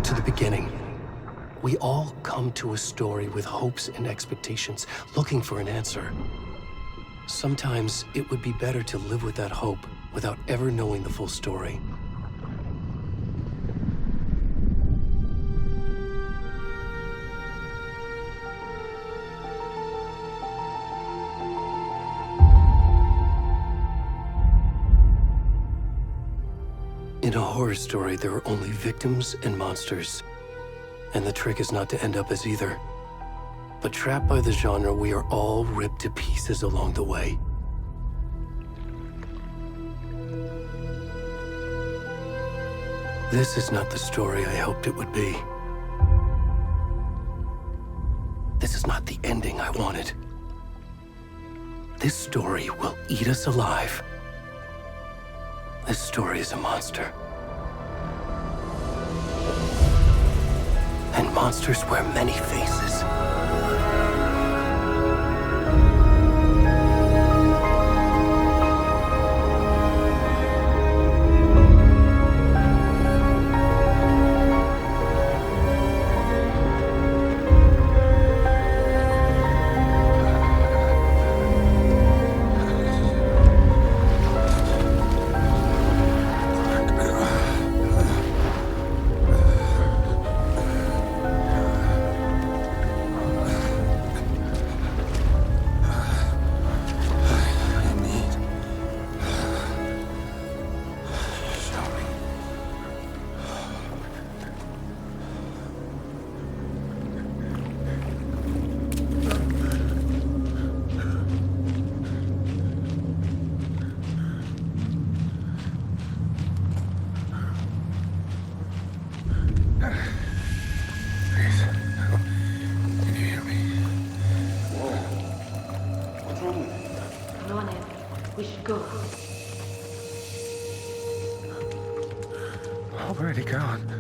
back to the beginning. We all come to a story with hopes and expectations, looking for an answer. Sometimes it would be better to live with that hope without ever knowing the full story. In a horror story, there are only victims and monsters. And the trick is not to end up as either. But trapped by the genre, we are all ripped to pieces along the way. This is not the story I hoped it would be. This is not the ending I wanted. This story will eat us alive. This story is a monster. And monsters wear many faces. We should go. Where'd he gone?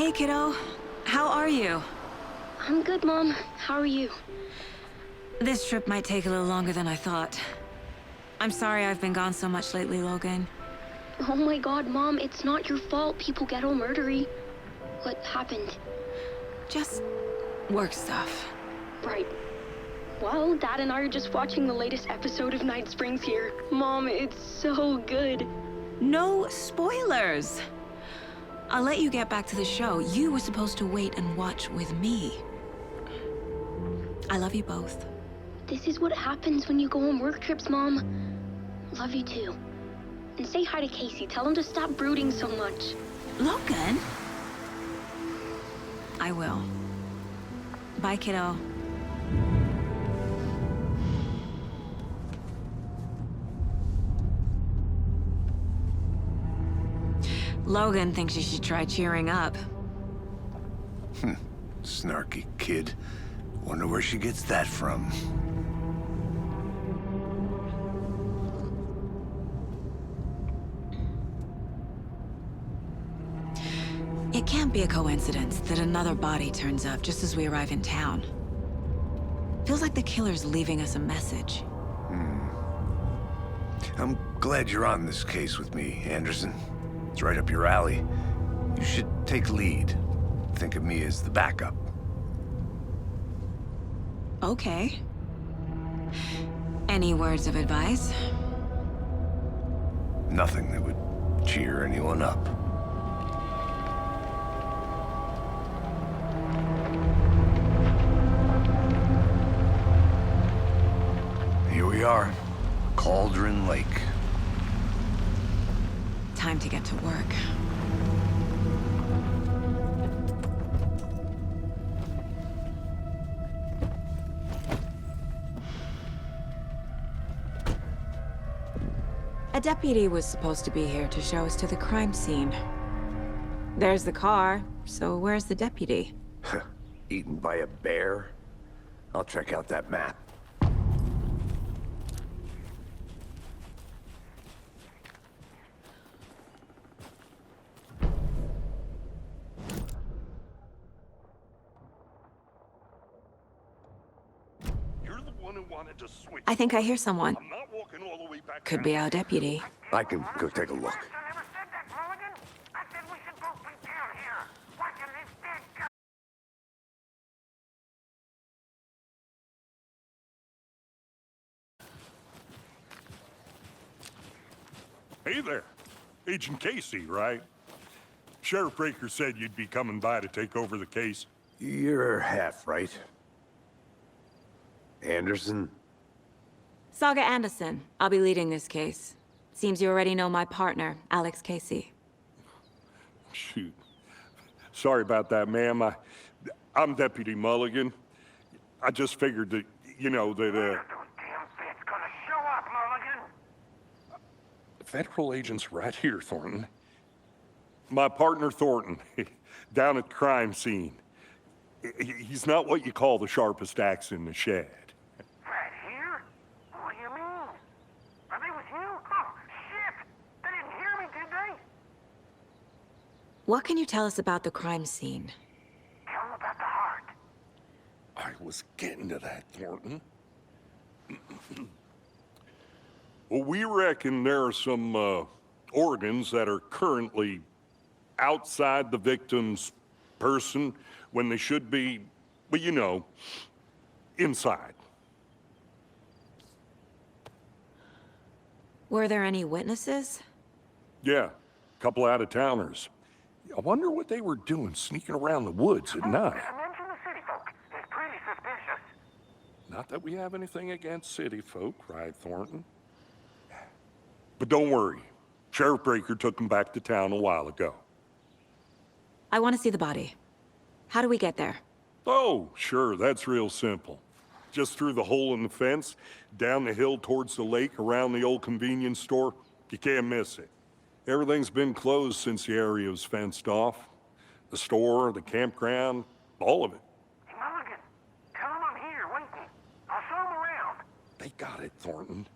Hey, kiddo. How are you? I'm good, Mom. How are you? This trip might take a little longer than I thought. I'm sorry I've been gone so much lately, Logan. Oh my god, Mom, it's not your fault people get all murdery. What happened? Just work stuff. Right. Well, Dad and I are just watching the latest episode of Night Springs here. Mom, it's so good. No spoilers! I'll let you get back to the show. You were supposed to wait and watch with me. I love you both. This is what happens when you go on work trips, Mom. Love you too. And say hi to Casey. Tell him to stop brooding so much. Logan? I will. Bye, kiddo. Logan thinks you should try cheering up. Snarky kid. Wonder where she gets that from. It can't be a coincidence that another body turns up just as we arrive in town. Feels like the killer's leaving us a message. I'm glad you're on this case with me, Anderson. It's right up your alley. You should take lead. Think of me as the backup. Okay. Any words of advice? Nothing that would cheer anyone up. Here we are. Cauldron Lake. Time to get to work. A deputy was supposed to be here to show us to the crime scene. There's the car, so where's the deputy? Eaten by a bear? I'll check out that map. You're the one who wanted to switch. I think I hear someone. I'm not walking all the way back. Could be our deputy. I can go take a look. I never said that, Mulligan. I said we should both be down here, watching this dead guy. Hey there. Agent Casey, right? Sheriff Breaker said you'd be coming by to take over the case. You're half right. Anderson? Saga Anderson. I'll be leading this case. Seems you already know my partner, Alex Casey. Shoot. Sorry about that, ma'am. I'm Deputy Mulligan. I just figured that, that, Those damn feds gonna show up, Mulligan. federal agent's right here, Thornton. My partner, Thornton, down at the crime scene. He's not what you call the sharpest axe in the shed. Right here? What do you mean? Are they with you? Oh, shit! They didn't hear me, did they? What can you tell us about the crime scene? Tell them about the heart. I was getting to that, Thornton. Well, we reckon there are some organs that are currently outside the victim's person when they should be, well, inside. Were there any witnesses? Yeah, a couple out-of-towners. I wonder what they were doing sneaking around the woods at night. Mention the city folk. It's pretty suspicious. Not that we have anything against city folk, right, Thornton? But don't worry. Sheriff Breaker took them back to town a while ago. I want to see the body. How do we get there? Oh, sure, that's real simple. Just through the hole in the fence, down the hill towards the lake, around the old convenience store. You can't miss it. Everything's been closed since the area was fenced off. The store, the campground, all of it. Hey, Mulligan, tell them I'm here waiting. I'll show them around. They got it, Thornton.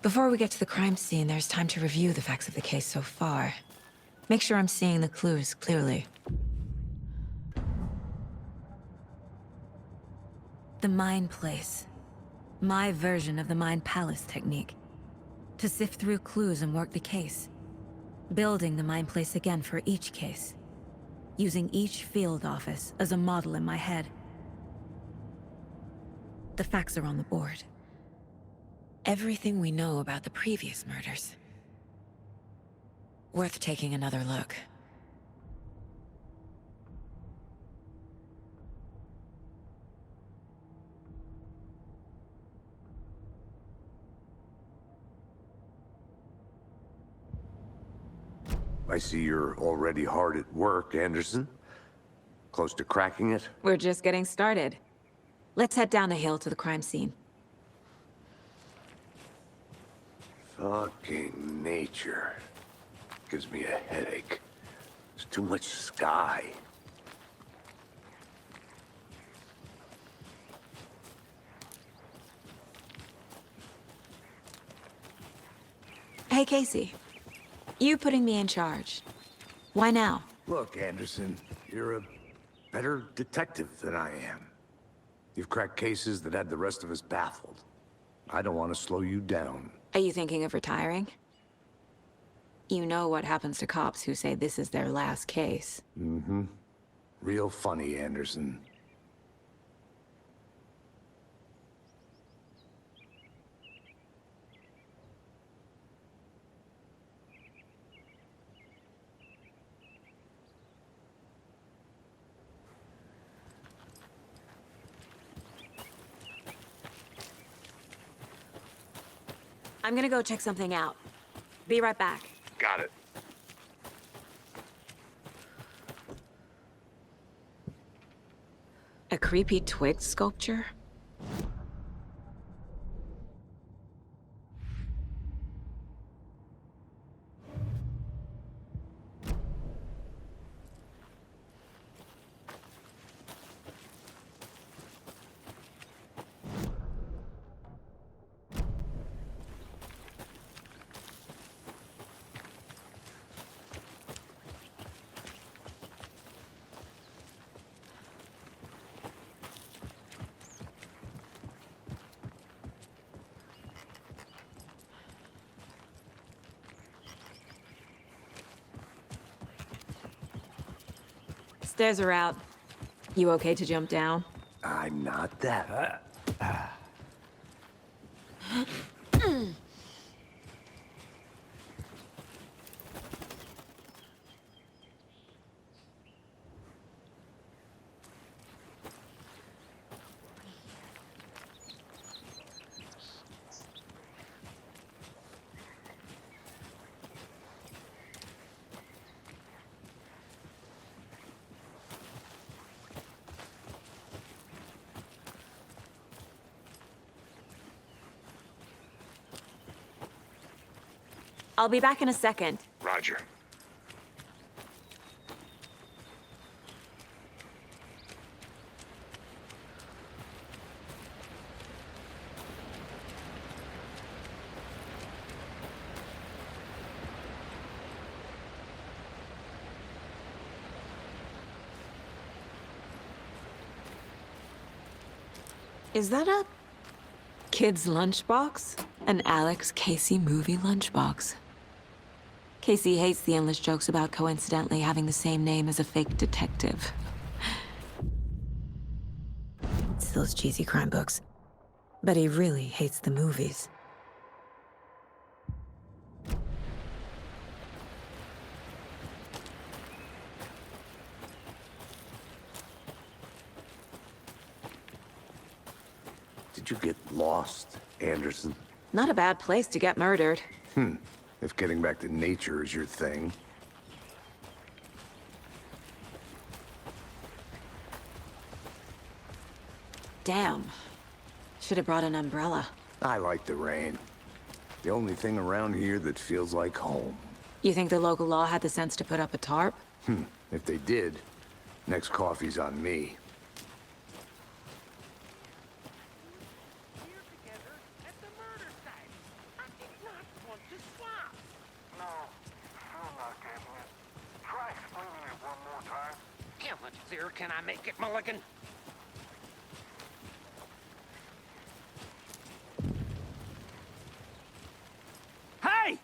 Before we get to the crime scene, there's time to review the facts of the case so far. Make sure I'm seeing the clues clearly. The Mind Place. My version of the Mind Palace technique. To sift through clues and work the case. Building the Mind Place again for each case. Using each field office as a model in my head. The facts are on the board. Everything we know about the previous murders. Worth taking another look. I see you're already hard at work, Anderson. Close to cracking it? We're just getting started. Let's head down the hill to the crime scene. Fucking nature. Gives me a headache. There's too much sky. Hey, Casey. You putting me in charge. Why now? Look, Anderson, you're a better detective than I am. You've cracked cases that had the rest of us baffled. I don't want to slow you down. Are you thinking of retiring? You know what happens to cops who say this is their last case. Mm-hmm. Real funny, Anderson. I'm gonna go check something out. Be right back. Got it. A creepy twig sculpture? Stairs are out. You okay to jump down? I'm not that. I'll be back in a second. Roger. Is that a kid's lunchbox? An Alex Casey movie lunchbox. Casey hates the endless jokes about coincidentally having the same name as a fake detective. It's those cheesy crime books. But he really hates the movies. Did you get lost, Anderson? Not a bad place to get murdered. If getting back to nature is your thing. Damn. Should have brought an umbrella. I like the rain. The only thing around here that feels like home. You think the local law had the sense to put up a tarp? If they did, next coffee's on me. Here together at the murder site. here can I make it, Mulligan? Hey!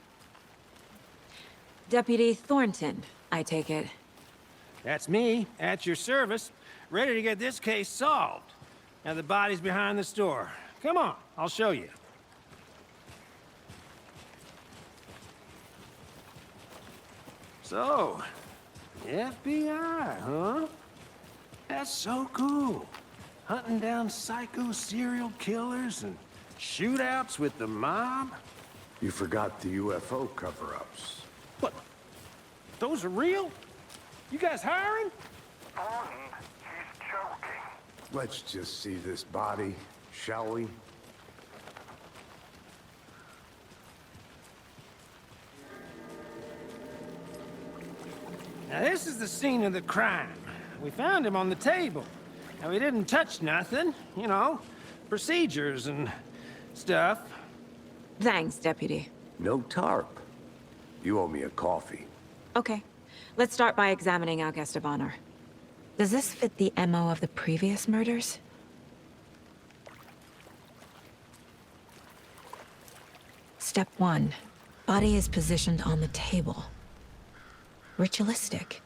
Deputy Thornton, I take it. That's me, at your service, ready to get this case solved. Now the body's behind the store. Come on, I'll show you. So, FBI, huh? That's so cool. Hunting down psycho serial killers and shootouts with the mob? You forgot the UFO cover-ups. What? Those are real? You guys hiring? Thornton, he's joking. Let's just see this body, shall we? Now this is the scene of the crime. We found him on the table. Now we didn't touch nothing, you know, procedures and stuff. Thanks, Deputy. No tarp. You owe me a coffee. Okay, let's start by examining our guest of honor. Does this fit the MO of the previous murders? Step 1. Body is positioned on the table. Ritualistic.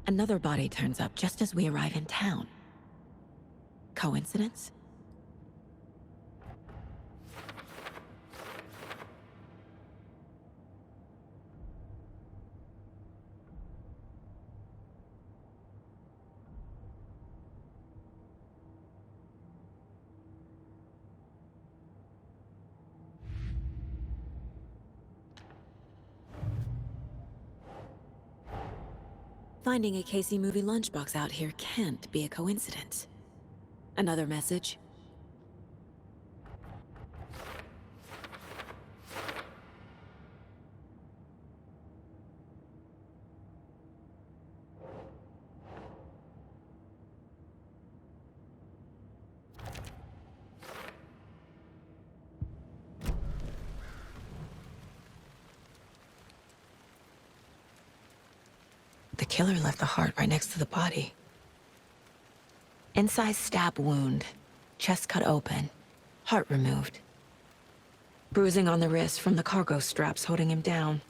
Another body turns up just as we arrive in town. Coincidence? Finding a Casey movie lunchbox out here can't be a coincidence. Another message? The killer left the heart right next to the body. Incised stab wound, chest cut open, heart removed. Bruising on the wrist from the cargo straps holding him down.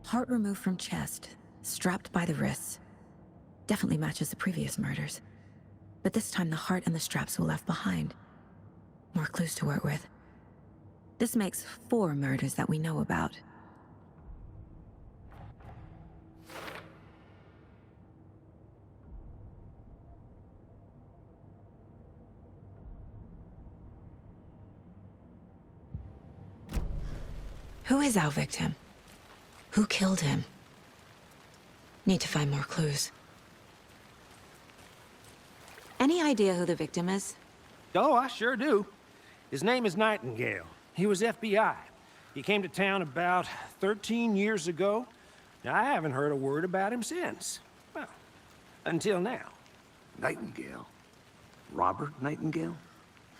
Heart removed from chest, strapped by the wrists. Definitely matches the previous murders. But this time the heart and the straps were left behind. More clues to work with. This makes 4 murders that we know about. Who is our victim? Who killed him? Need to find more clues. Any idea who the victim is? Oh, I sure do. His name is Nightingale. He was FBI. He came to town about 13 years ago. Now, I haven't heard a word about him since. Well, until now. Nightingale? Robert Nightingale?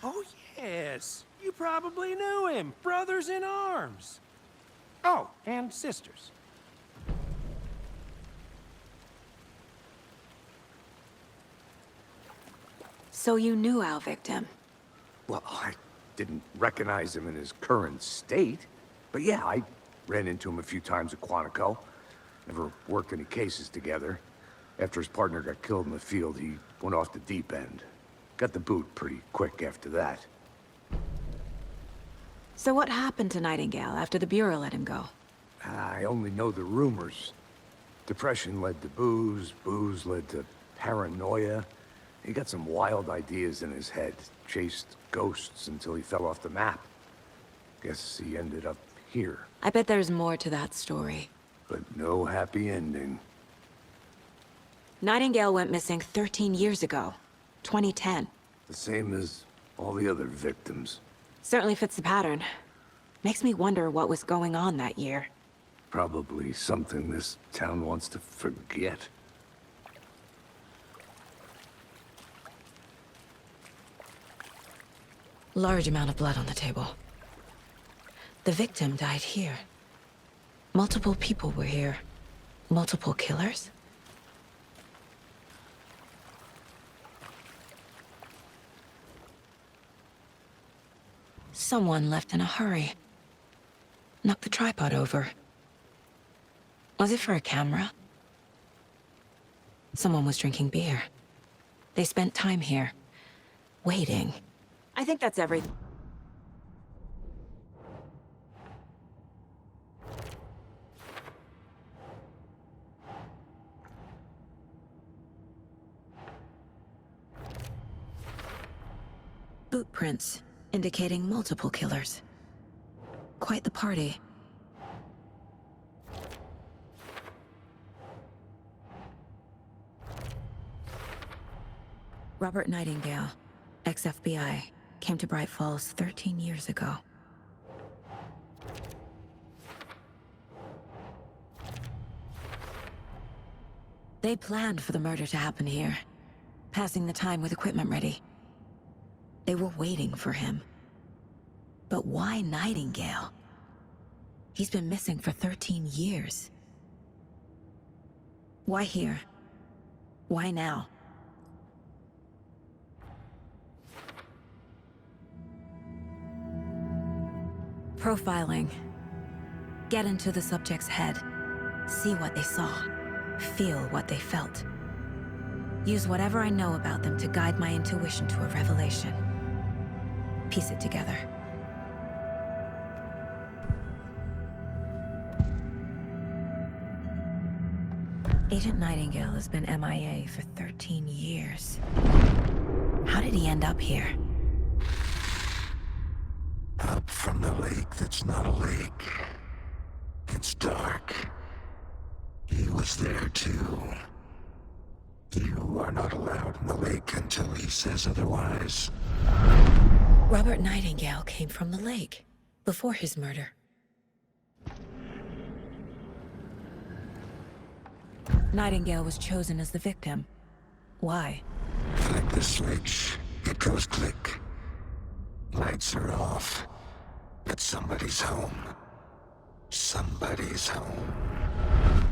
Oh, yes. You probably knew him. Brothers in arms. Oh, and sisters. So you knew our victim? Well, I didn't recognize him in his current state. But yeah, I ran into him a few times at Quantico. Never worked any cases together. After his partner got killed in the field, he went off the deep end. Got the boot pretty quick after that. So what happened to Nightingale after the Bureau let him go? I only know the rumors. Depression led to booze, booze led to paranoia. He got some wild ideas in his head, chased ghosts until he fell off the map. Guess he ended up here, I bet there's more to that story. but no happy ending. Nightingale went missing 13 years ago. 2010. The same as all the other victims. Certainly fits the pattern. Makes me wonder what was going on that year. Probably something this town wants to forget. Large amount of blood on the table. The victim died here. Multiple people were here. Multiple killers? Someone left in a hurry. Knocked the tripod over. Was it for a camera? Someone was drinking beer. They spent time here, waiting. I think that's everything. Boot prints, indicating multiple killers. Quite the party. Robert Nightingale, ex-FBI, came to Bright Falls 13 years ago. They planned for the murder to happen here, passing the time with equipment ready. They were waiting for him. But why Nightingale? He's been missing for 13 years. Why here? Why now? Profiling. Get into the subject's head. See what they saw. Feel what they felt. Use whatever I know about them to guide my intuition to a revelation. Piece it together. Agent Nightingale has been MIA for 13 years. How did he end up here? Up from the lake that's not a lake. It's dark. He was there too. You are not allowed in the lake until he says otherwise. Robert Nightingale came from the lake, before his murder. Nightingale was chosen as the victim. Why? Flick the switch, it goes click. Lights are off, but somebody's home. Somebody's home.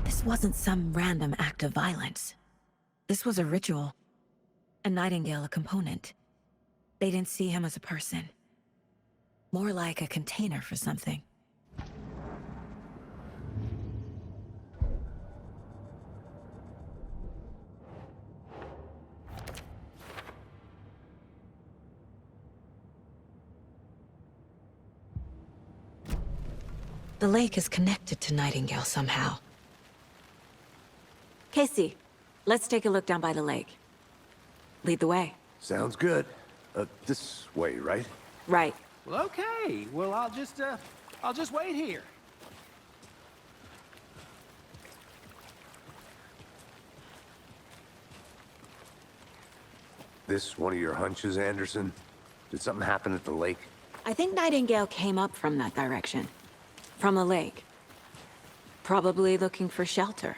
This wasn't some random act of violence. This was a ritual. And Nightingale a component. They didn't see him as a person. More like a container for something. The lake is connected to Nightingale somehow. Casey, let's take a look down by the lake. Lead the way. Sounds good. This way, right? Right. Well, okay. Well, I'll just wait here. This one of your hunches, Anderson? Did something happen at the lake? I think Nightingale came up from that direction. From the lake. Probably looking for shelter.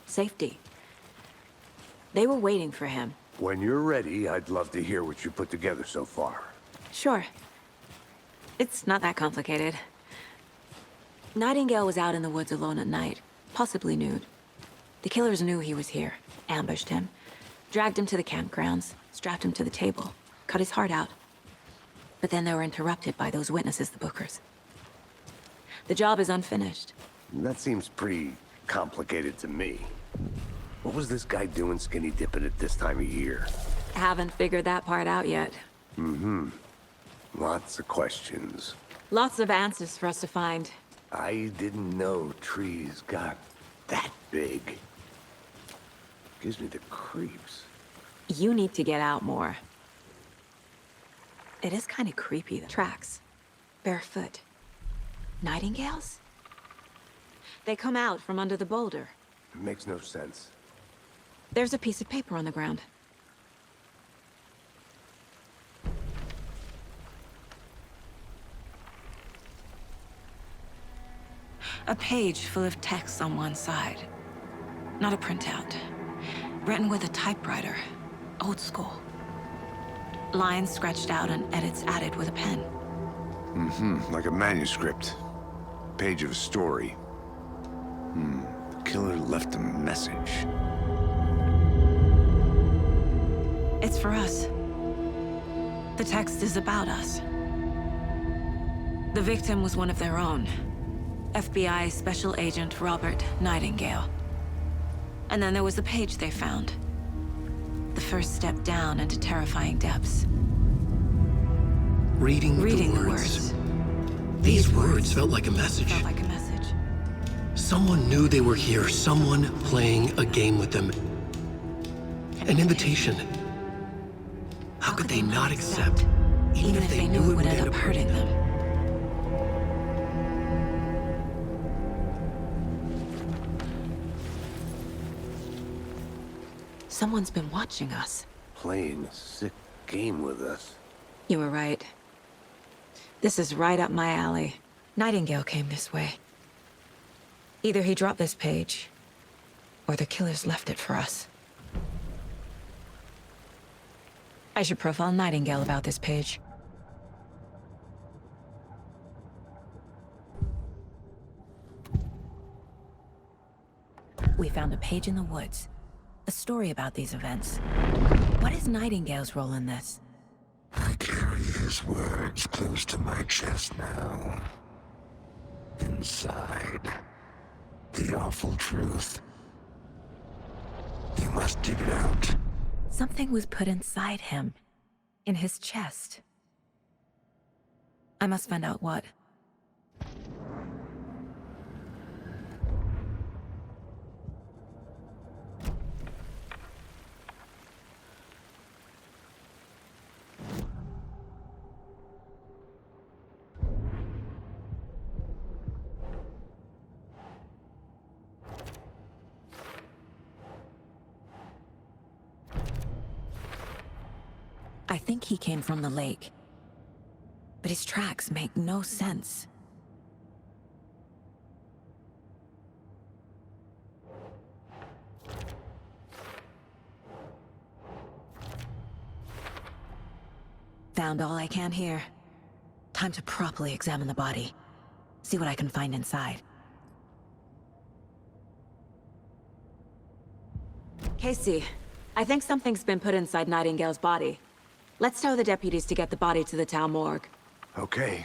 Safety. They were waiting for him. When you're ready, I'd love to hear what you put together so far. Sure. It's not that complicated. Nightingale was out in the woods alone at night, possibly nude. The killers knew he was here, ambushed him, dragged him to the campgrounds, strapped him to the table, cut his heart out. But then they were interrupted by those witnesses, the Bookers. The job is unfinished. That seems pretty complicated to me. What was this guy doing skinny dipping at this time of year? Haven't figured that part out yet. Lots of questions. Lots of answers for us to find. I didn't know trees got that big. Gives me the creeps. You need to get out more. It is kind of creepy, the tracks. Barefoot. Nightingales? They come out from under the boulder. It makes no sense. There's a piece of paper on the ground. A page full of text on one side. Not a printout. Written with a typewriter. Old school. Lines scratched out and edits added with a pen. Like a manuscript. Page of a story. The killer left a message. It's for us. The text is about us. The victim was one of their own. FBI Special Agent Robert Nightingale. And then there was the page they found. The first step down into terrifying depths. Reading the words. These words felt like a message. Felt like a message. Someone knew they were here, someone playing a game with them. An invitation. How could they not accept, even if they knew it would end up hurting them? Someone's been watching us. Playing a sick game with us. You were right. This is right up my alley. Nightingale came this way. Either he dropped this page, or the killers left it for us. I should profile Nightingale about this page. We found a page in the woods. A story about these events. What is Nightingale's role in this? I carry his words close to my chest now. Inside, the awful truth. You must dig it out. Something was put inside him. In his chest. I must find out what. I think he came from the lake. But his tracks make no sense. Found all I can here. Time to properly examine the body. See what I can find inside. Casey, I think something's been put inside Nightingale's body. Let's tell the deputies to get the body to the town morgue. Okay.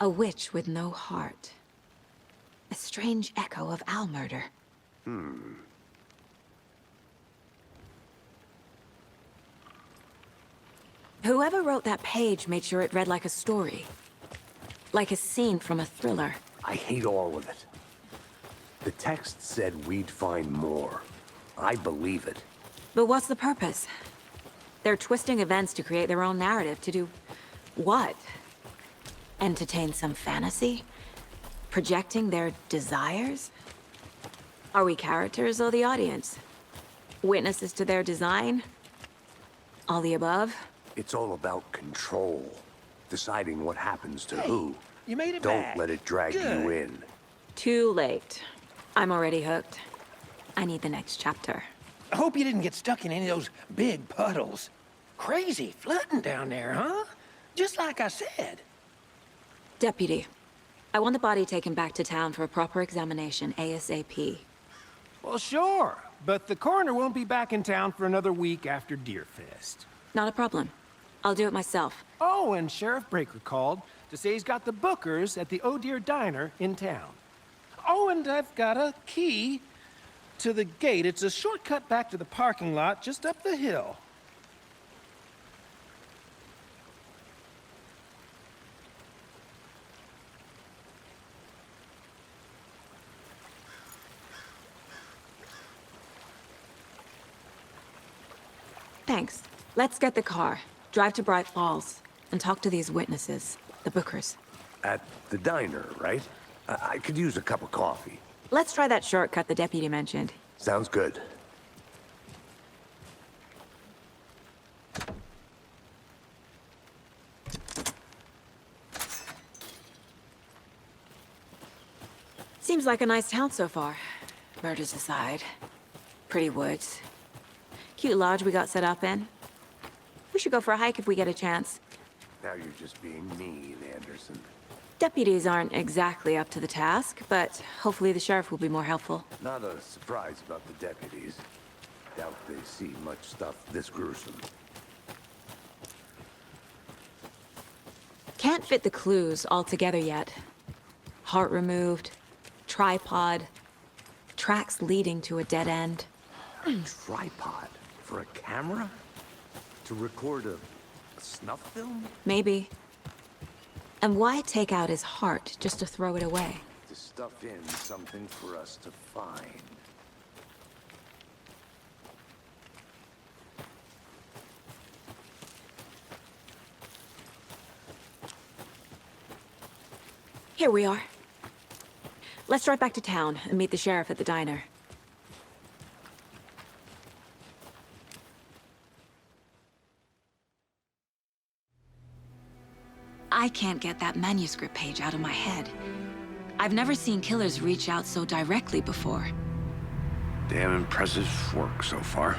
A witch with no heart. A strange echo of Al murder. Whoever wrote that page made sure it read like a story. Like a scene from a thriller. I hate all of it. The text said we'd find more. I believe it. But what's the purpose? They're twisting events to create their own narrative. To do what? Entertain some fantasy? Projecting their desires? Are we characters or the audience? Witnesses to their design? All the above? It's all about control. Deciding what happens to who. You made it Don't back. let it drag Good. you in. Too late. I'm already hooked. I need the next chapter. I hope you didn't get stuck in any of those big puddles. Crazy flooding down there, huh? Just like I said. Deputy, I want the body taken back to town for a proper examination ASAP. Well, sure. But the coroner won't be back in town for another week after Deerfest. Not a problem. I'll do it myself. Oh, and Sheriff Breaker called to say he's got the Bookers at the Oh Dear Diner in town. Oh, and I've got a key to the gate. It's a shortcut back to the parking lot just up the hill. Thanks. Let's get the car. Drive to Bright Falls. and talk to these witnesses, the Bookers. At the diner, right? I could use a cup of coffee. Let's try that shortcut the deputy mentioned. Sounds good. Seems like a nice town so far. Murders aside. Pretty woods. Cute lodge we got set up in. We should go for a hike if we get a chance. Now you're just being mean, Anderson. Deputies aren't exactly up to the task, but hopefully the sheriff will be more helpful. Not a surprise about the deputies. Doubt they see much stuff this gruesome. Can't fit the clues all together yet. Heart removed, tripod, tracks leading to a dead end. A tripod? For a camera? To record a snuff film? Maybe. And why take out his heart just to throw it away? To stuff in something for us to find. Here we are. Let's drive back to town and meet the sheriff at the diner. I can't get that manuscript page out of my head. I've never seen killers reach out so directly before. Damn impressive work so far.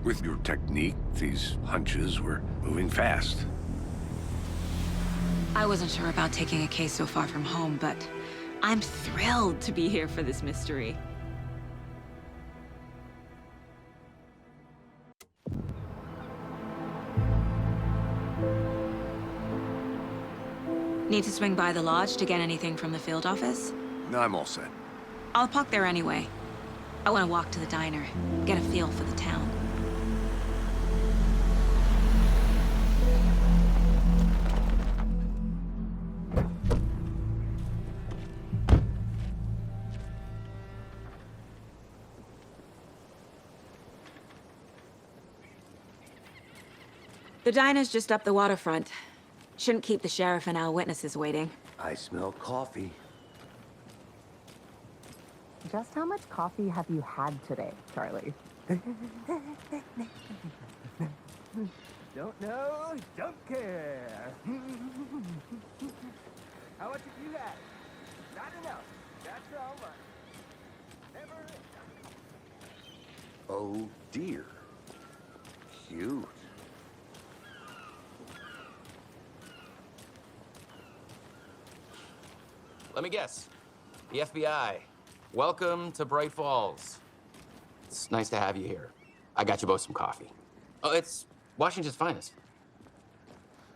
With your technique, these hunches were moving fast. I wasn't sure about taking a case so far from home, but I'm thrilled to be here for this mystery. Need to swing by the lodge to get anything from the field office? No, I'm all set. I'll park there anyway. I want to walk to the diner, get a feel for the town. The diner's just up the waterfront. Shouldn't keep the sheriff and our witnesses waiting. I smell coffee. Just how much coffee have you had today, Charlie? Don't know, don't care. How much have you had? Not enough. That's all much. Never. Oh dear. Cute. Let me guess. The FBI. Welcome to Bright Falls. It's nice to have you here. I got you both some coffee. Oh, it's Washington's finest.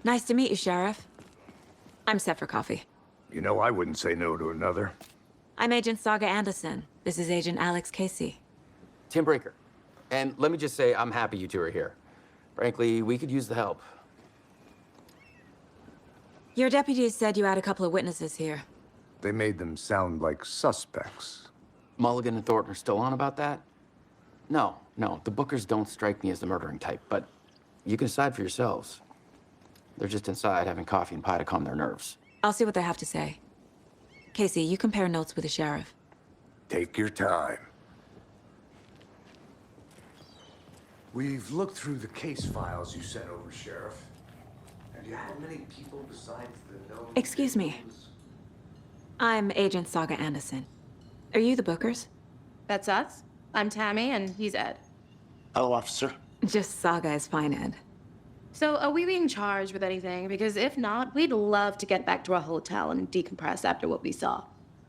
Nice to meet you, Sheriff. I'm set for coffee. You know, I wouldn't say no to another. I'm Agent Saga Anderson. This is Agent Alex Casey. Tim Breaker. And let me just say, I'm happy you two are here. Frankly, we could use the help. Your deputies said you had a couple of witnesses here. They made them sound like suspects. Mulligan and Thornton are still on about that? No, the Bookers don't strike me as the murdering type, but you can decide for yourselves. They're just inside having coffee and pie to calm their nerves. I'll see what they have to say. Casey, you compare notes with the sheriff. Take your time. We've looked through the case files you sent over, Sheriff. Have you had many people besides the known... Excuse me. I'm Agent Saga Anderson. Are you the Bookers? That's us. I'm Tammy, and he's Ed. Hello, officer. Just Saga is fine, Ed. So, are we being charged with anything? Because if not, we'd love to get back to our hotel and decompress after what we saw.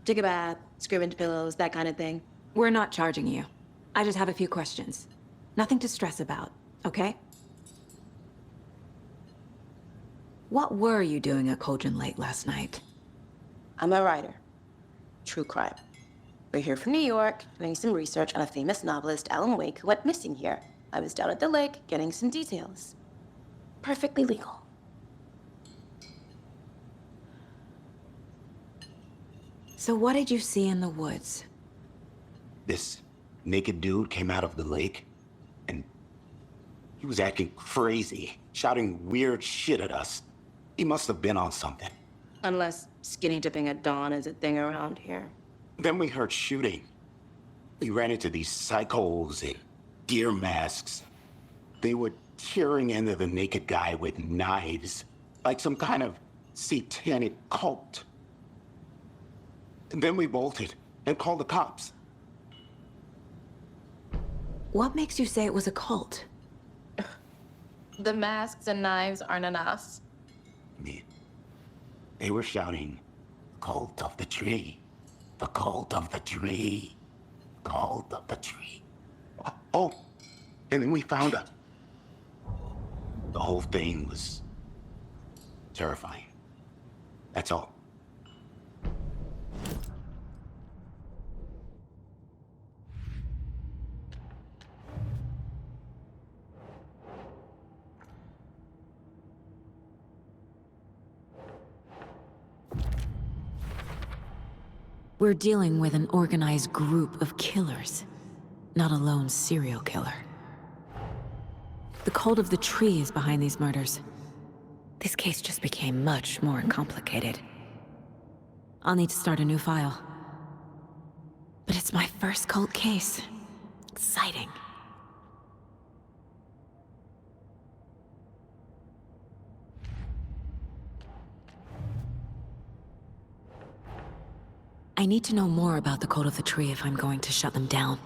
Take a bath, scream into pillows, that kind of thing. We're not charging you. I just have a few questions. Nothing to stress about, okay? What were you doing at Cauldron Lake last night? I'm a writer. True crime. We're here from New York, doing some research on a famous novelist, Alan Wake, who went missing here. I was down at the lake, getting some details. Perfectly legal. So what did you see in the woods? This naked dude came out of the lake, and He was acting crazy, shouting weird shit at us. He must have been on something. Unless skinny dipping at dawn is a thing around here. Then we heard shooting. We ran into these psychos in deer masks. They were tearing into the naked guy with knives, like some kind of satanic cult. And then we bolted and called the cops. What makes you say it was a cult? The masks and knives aren't enough. I mean, they were shouting, "Cult of the tree, the cult of the tree, cult of the tree." Oh, and then we found her. The whole thing was terrifying. That's all. We're dealing with an organized group of killers, not a lone serial killer. The cult of the tree is behind these murders. This case just became much more complicated. I'll need to start a new file. But it's my first cult case. Exciting. I need to know more about the cult of the tree if I'm going to shut them down.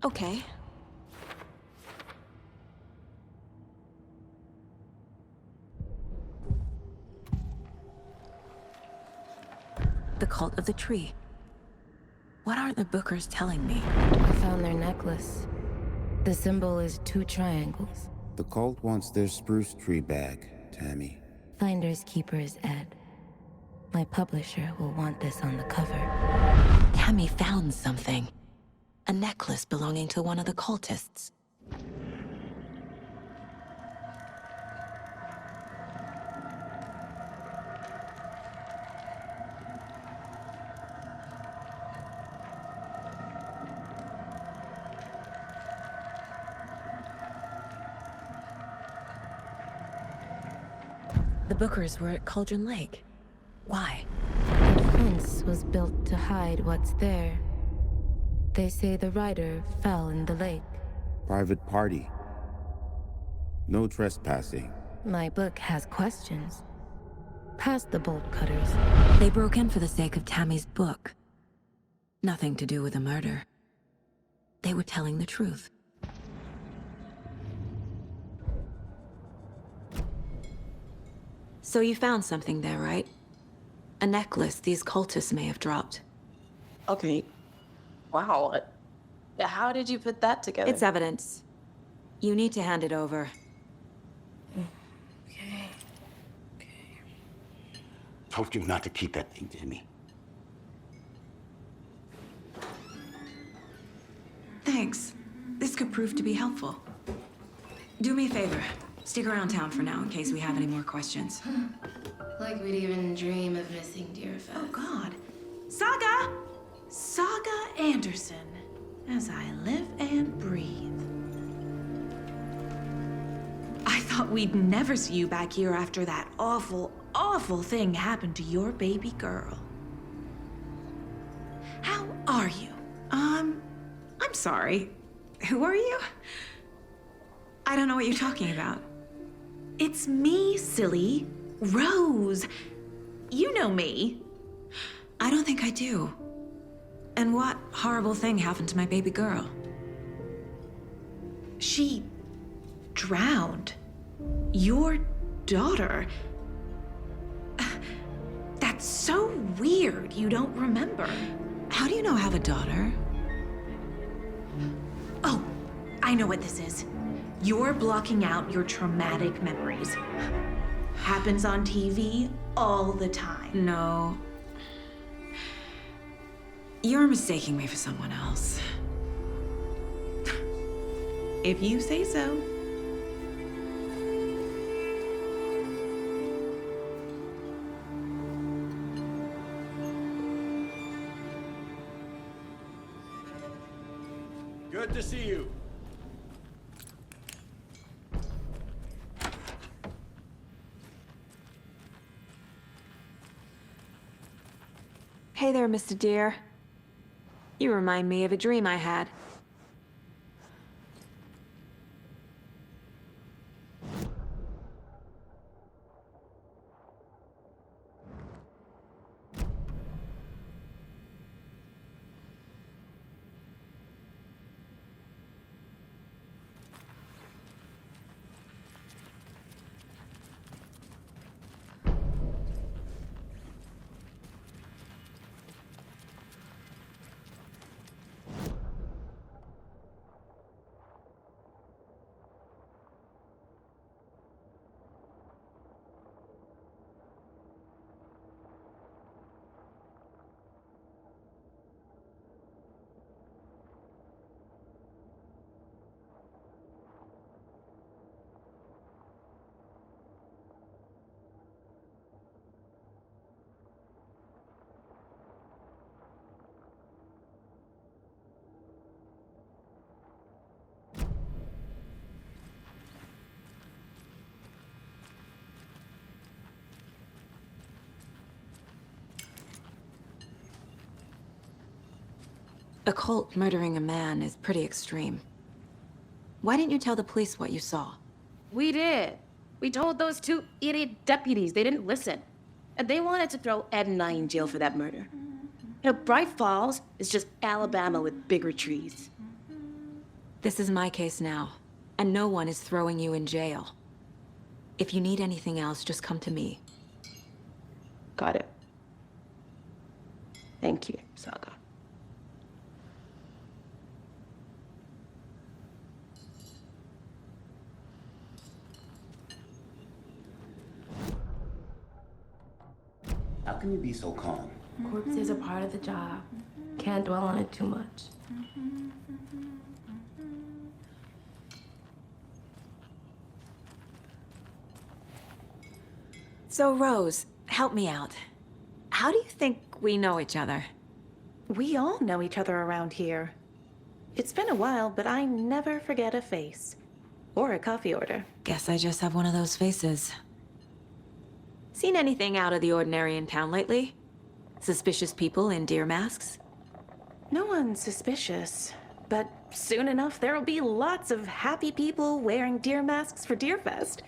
Okay. The cult of the tree. What are the Bookers telling me? I found their necklace. The symbol is 2 triangles. The cult wants their spruce tree back, Tammy. Finders keepers Ed. My publisher will want this on the cover. Tammy found something. A necklace belonging to one of the cultists. The Bookers were at Cauldron Lake. Why? The fence was built to hide what's there. They say the rider fell in the lake. Private party. No trespassing. My book has questions. Past the bolt cutters. They broke in for the sake of Tammy's book. Nothing to do with a murder. They were telling the truth. So you found something there, right? A necklace these cultists may have dropped. Okay. Wow. How did you put that together? It's evidence. You need to hand it over. Okay. Told you not to keep that thing to me. Thanks. This could prove to be helpful. Do me a favor. Stick around town for now in case we have any more questions. Like we'd even dream of missing Deerfest. Oh, God. Saga! Saga Anderson. As I live and breathe. I thought we'd never see you back here after that awful, awful thing happened to your baby girl. How are you? I'm sorry. Who are you? I don't know what you're talking about. It's me, silly. Rose. You know me. I don't think I do. And what horrible thing happened to my baby girl? She drowned. Your daughter. That's so weird you don't remember. How do you know I have a daughter? Oh, I know what this is. You're blocking out your traumatic memories. Happens on TV all the time. No. You're mistaking me for someone else. If you say so. see you. Hey there, Mr. Deer. You remind me of a dream I had. A cult murdering a man is pretty extreme. Why didn't you tell the police what you saw? We did. We told those two idiot deputies. They didn't listen. And they wanted to throw Ed and I in jail for that murder. You know, Bright Falls is just Alabama with bigger trees. This is my case now, and no one is throwing you in jail. If you need anything else, just come to me. Got it. Thank you, Saga. How can you be so calm? Corpses are part of the job. Can't dwell on it too much. So, Rose, help me out. How do you think we know each other? We all know each other around here. It's been a while, but I never forget a face. Or a coffee order. Guess I just have one of those faces. Seen anything out of the ordinary in town lately? Suspicious people in deer masks? No one's suspicious. But soon enough, there'll be lots of happy people wearing deer masks for Deerfest.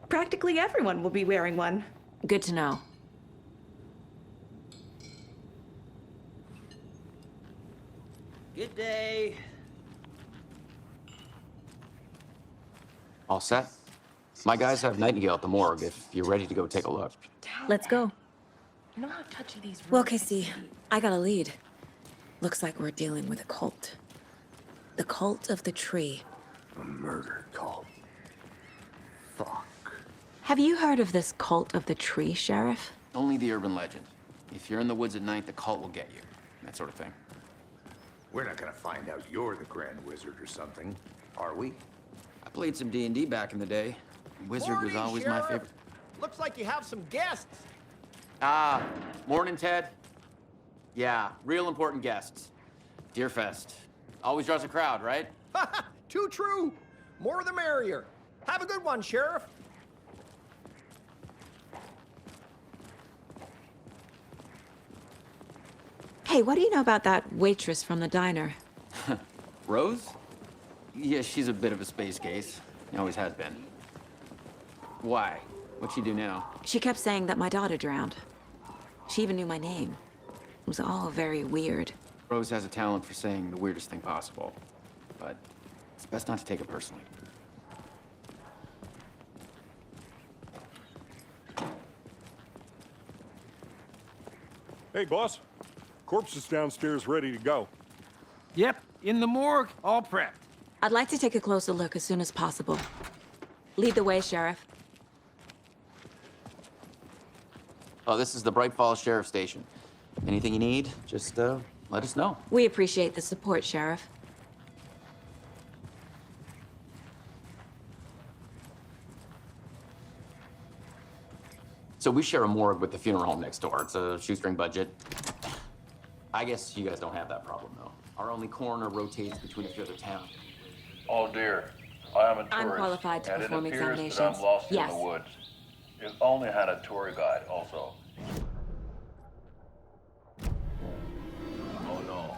Practically everyone will be wearing one. Good to know. Good day. All set? My guys have Nightingale at the morgue if you're ready to go take a look. Let's go. You know how touchy these rooms Well, Casey, I got a lead. Looks like we're dealing with a cult. The Cult of the Tree. A murder cult. Fuck. Have you heard of this Cult of the Tree, Sheriff? Only the urban legend. If you're in the woods at night, the cult will get you. That sort of thing. We're not gonna find out you're the Grand Wizard or something, are we? I played some D&D back in the day. Wizard was always my favorite. Looks like you have some guests. Ah, morning, Ted. Yeah, real important guests. Deerfest. Always draws a crowd, right? Too true. More the merrier. Have a good one, Sheriff. Hey, what do you know about that waitress from the diner? Rose? Yeah, she's a bit of a space case. Always has been. Why? What'd she do now? She kept saying that my daughter drowned. She even knew my name. It was all very weird. Rose has a talent for saying the weirdest thing possible. But it's best not to take it personally. Hey, boss. Corpse is downstairs ready to go. Yep, in the morgue, all prepped. I'd like to take a closer look as soon as possible. Lead the way, Sheriff. Oh, this is the Bright Falls Sheriff Station. Anything you need, just let us know. We appreciate the support, Sheriff. So we share a morgue with the funeral home next door. It's a shoestring budget. I I guess you guys don't have that problem, though. Our only coroner rotates between a few other towns. Oh dear, I am a tourist. I'm qualified to and perform it appears examinations. that I'm lost Yes. in the woods. You only had a tour guide, also. Oh no.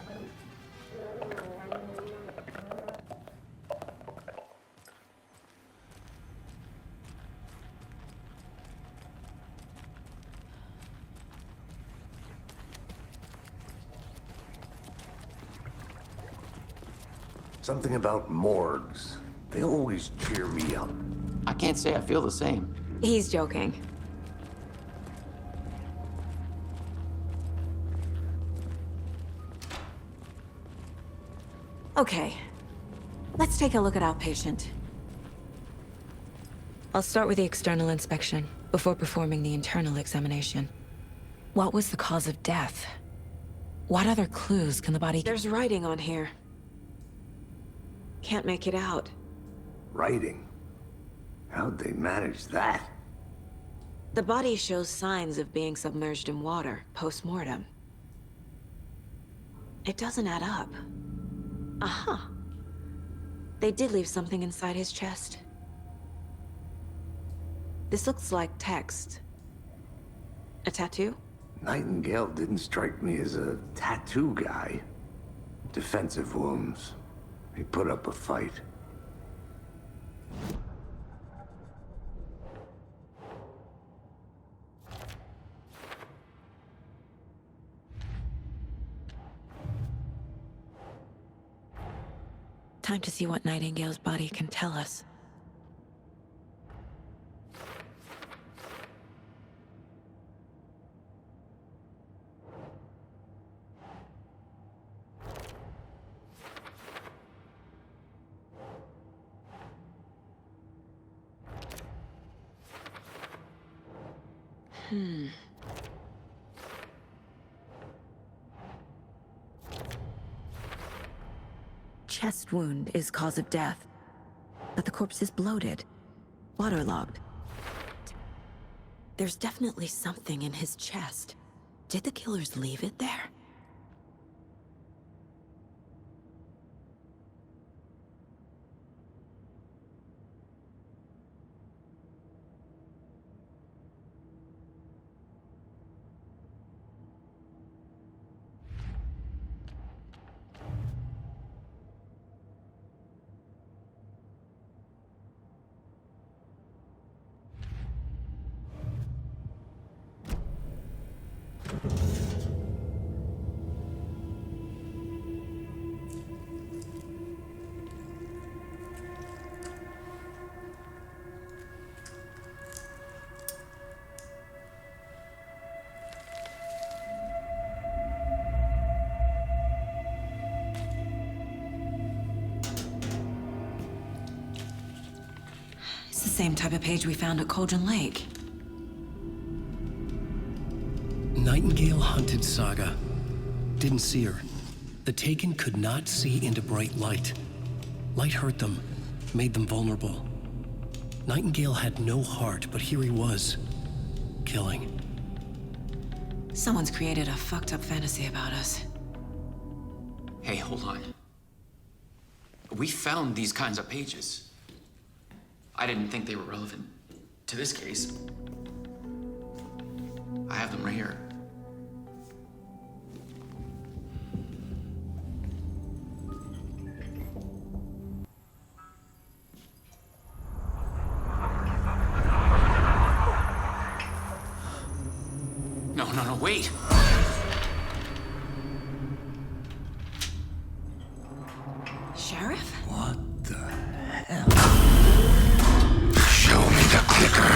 Something about morgues. They always cheer me up. I can't say I feel the same. He's joking. Okay. Let's take a look at outpatient. I'll start with the external inspection before performing the internal examination. What was the cause of death? What other clues can the body... There's writing on here. Can't make it out. Writing? How'd they manage that? The body shows signs of being submerged in water post-mortem. It doesn't add up. Uh-huh. They did leave something inside his chest. This looks like text. A tattoo? Nightingale didn't strike me as a tattoo guy. Defensive wounds. He put up a fight. Time to see what Nightingale's body can tell us. Chest wound is cause of death, but the corpse is bloated, waterlogged. There's definitely something in his chest. Did the killers leave it there? It's the same type of page we found at Cauldron Lake. Nightingale hunted Saga. Didn't see her. The Taken could not see into bright light. Light hurt them, made them vulnerable. Nightingale had no heart, but here he was, killing. Someone's created a fucked up fantasy about us. Hey, hold on. We found these kinds of pages. I didn't think they were relevant to this case. I have them right here. No, wait! Sheriff? What the hell? Show me the clicker.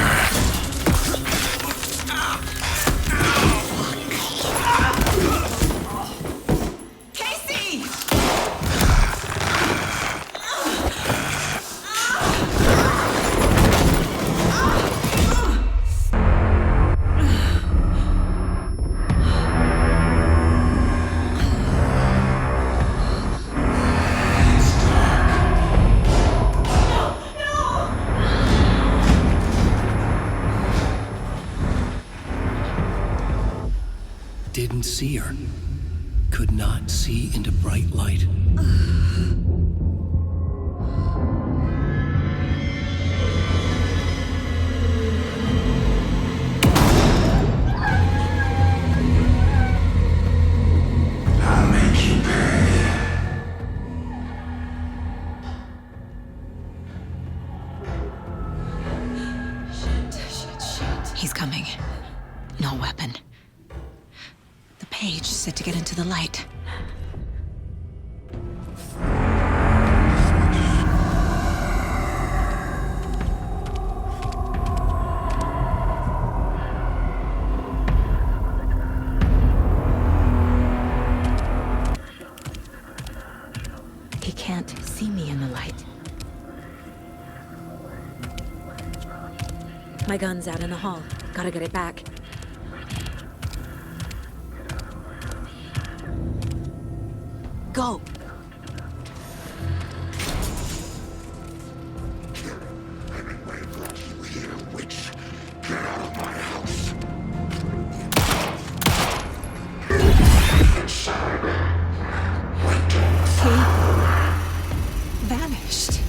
Casey! Didn't see her. could not see into bright light. I'll make you pay. He's coming. No weapon. The page said to get into the light. He can't see me in the light. My gun's out in the hall. Gotta get it back. Go! Hemingway brought you here, witch. Get out of my house. Inside. He vanished.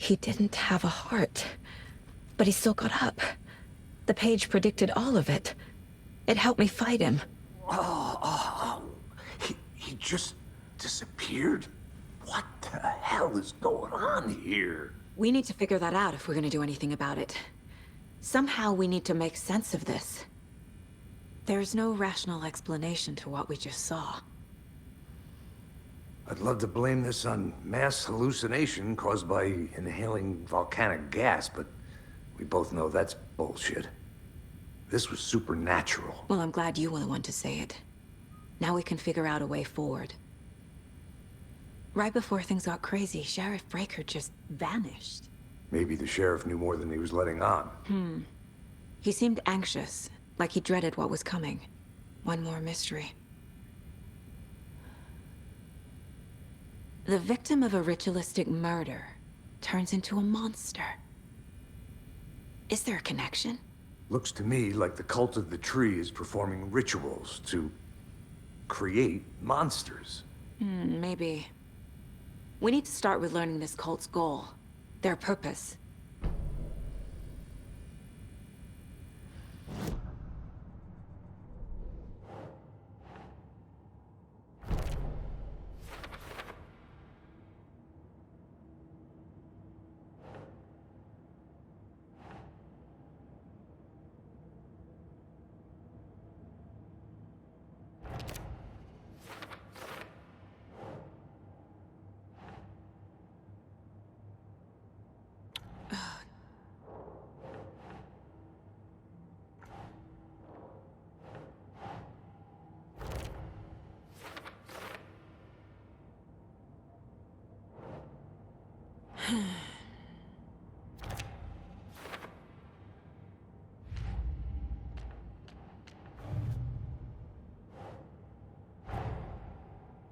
He didn't have a heart, but he still got up. The page predicted all of it. It helped me fight him. He just disappeared? What the hell is going on here? We need to figure that out if we're gonna do anything about it. Somehow we need to make sense of this. There's no rational explanation to what we just saw. I'd love to blame this on mass hallucination caused by inhaling volcanic gas, but we both know that's bullshit. This was supernatural. Well, I'm glad you were the one to say it. Now we can figure out a way forward. Right before things got crazy, Sheriff Breaker just vanished. Maybe the sheriff knew more than he was letting on. He seemed anxious, like he dreaded what was coming. One more mystery. The victim of a ritualistic murder turns into a monster. Is there a connection? Looks to me like the cult of the tree is performing rituals to create monsters. Maybe. We need to start with learning this cult's goal, their purpose.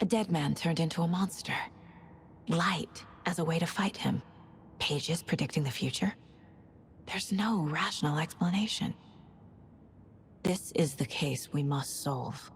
A dead man turned into a monster. Light as a way to fight him. Pages predicting the future. There's no rational explanation. This is the case we must solve.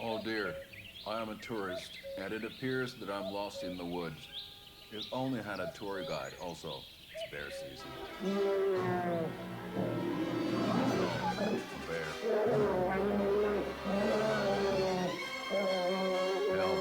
Oh dear, I am a tourist, and it appears that I'm lost in the woods. If only had a tour guide also. It's bear season. Bear. Help.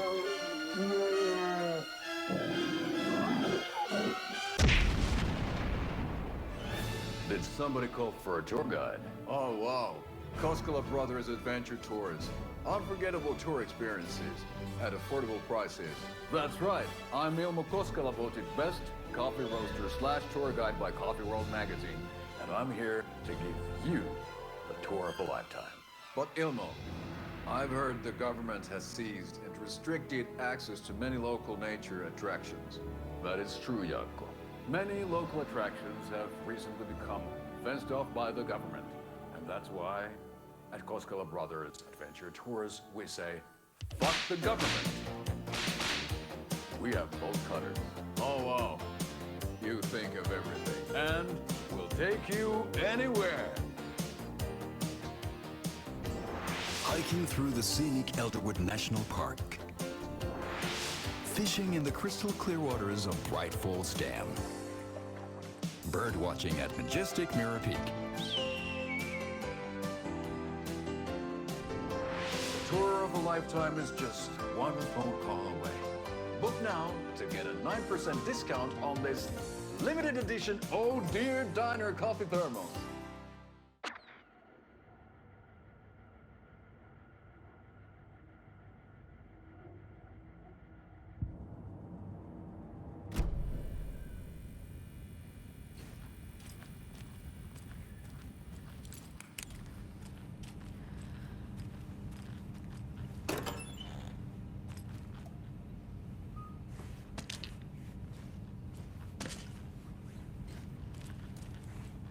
Did somebody call for a tour guide? Oh wow. Koskela Brothers Adventure Tours. Unforgettable tour experiences at affordable prices. That's right. I'm Ilmo Koskela, voted best coffee roaster / tour guide by Coffee World magazine. And I'm here to give you the tour of a lifetime. But Ilmo, I've heard the government has seized and restricted access to many local nature attractions. That is true, Jaakko. Many local attractions have recently become fenced off by the government. And that's why at Koskela Brothers Adventure Tours, we say, fuck the government. We have bolt cutters. Oh, wow. You think of everything. And we'll take you anywhere. Hiking through the scenic Elderwood National Park. Fishing in the crystal clear waters of Bright Falls Dam. Bird watching at majestic Mirror Peak. Tour of a lifetime is just one phone call away. Book now to get a 9% discount on this limited edition Oh Dear Diner coffee thermos.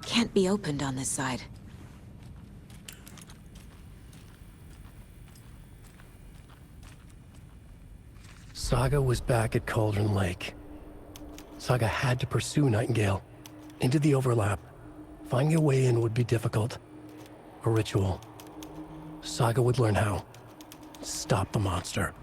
Can't be opened on this side. Saga was back at Cauldron Lake. Saga had to pursue Nightingale into the overlap. Finding a way in would be difficult. A ritual. Saga would learn how. Stop the monster.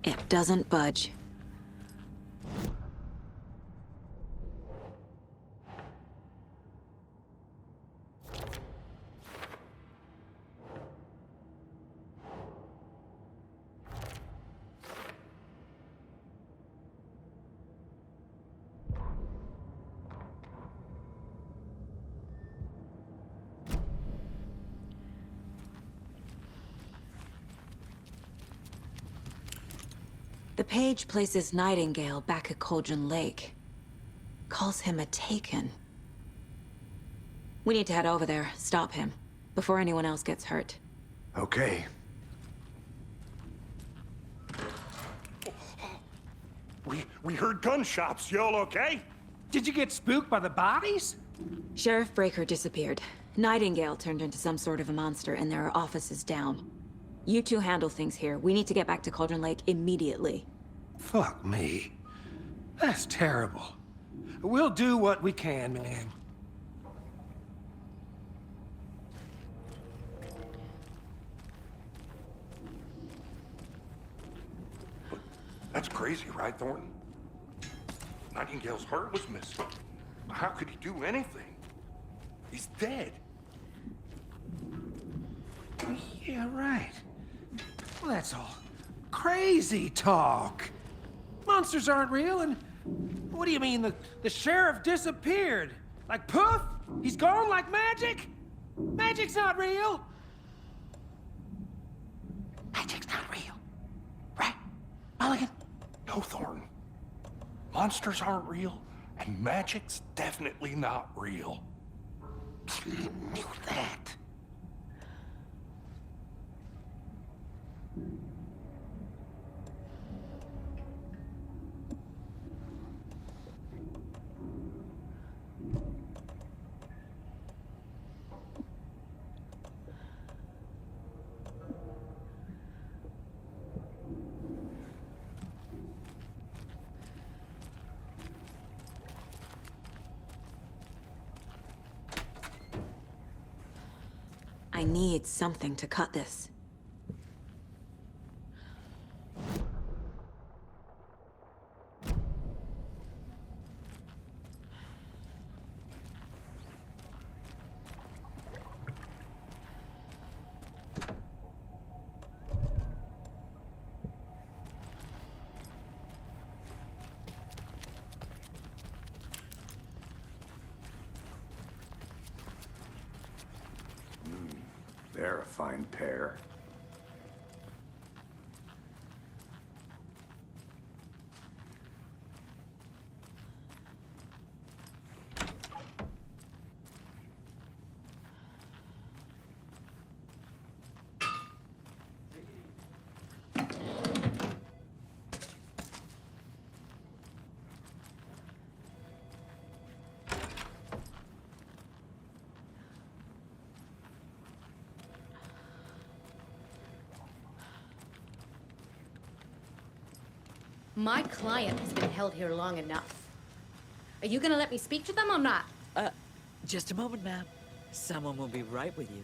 It doesn't budge. The page places Nightingale back at Cauldron Lake. Calls him a Taken. We need to head over there, stop him, before anyone else gets hurt. Okay. We heard gunshots. Y'all okay? Did you get spooked by the bodies? Sheriff Breaker disappeared. Nightingale turned into some sort of a monster, and there are offices down. You two handle things here. We need to get back to Cauldron Lake immediately. Fuck me. That's terrible. We'll do what we can, man. That's crazy, right, Thornton? Nightingale's heart was missing. How could he do anything? He's dead. Yeah, right. Well, that's all crazy talk. Monsters aren't real, and what do you mean the sheriff disappeared? Like poof? He's gone like magic? Magic's not real. Magic's not real. Right, Mulligan? No, Thornton. Monsters aren't real, and magic's definitely not real. You knew that. I need something to cut this. They're a fine pair. My client has been held here long enough. Are you gonna let me speak to them or not? Just a moment, ma'am. Someone will be right with you.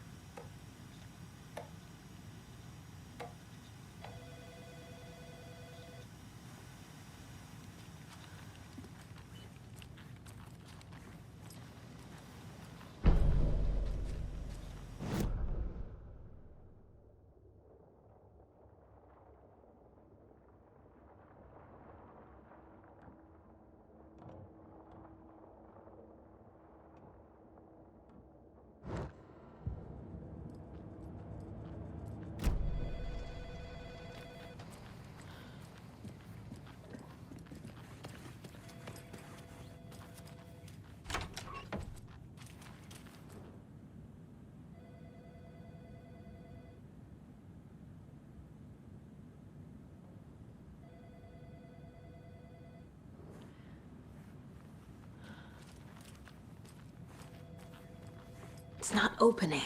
It's not opening.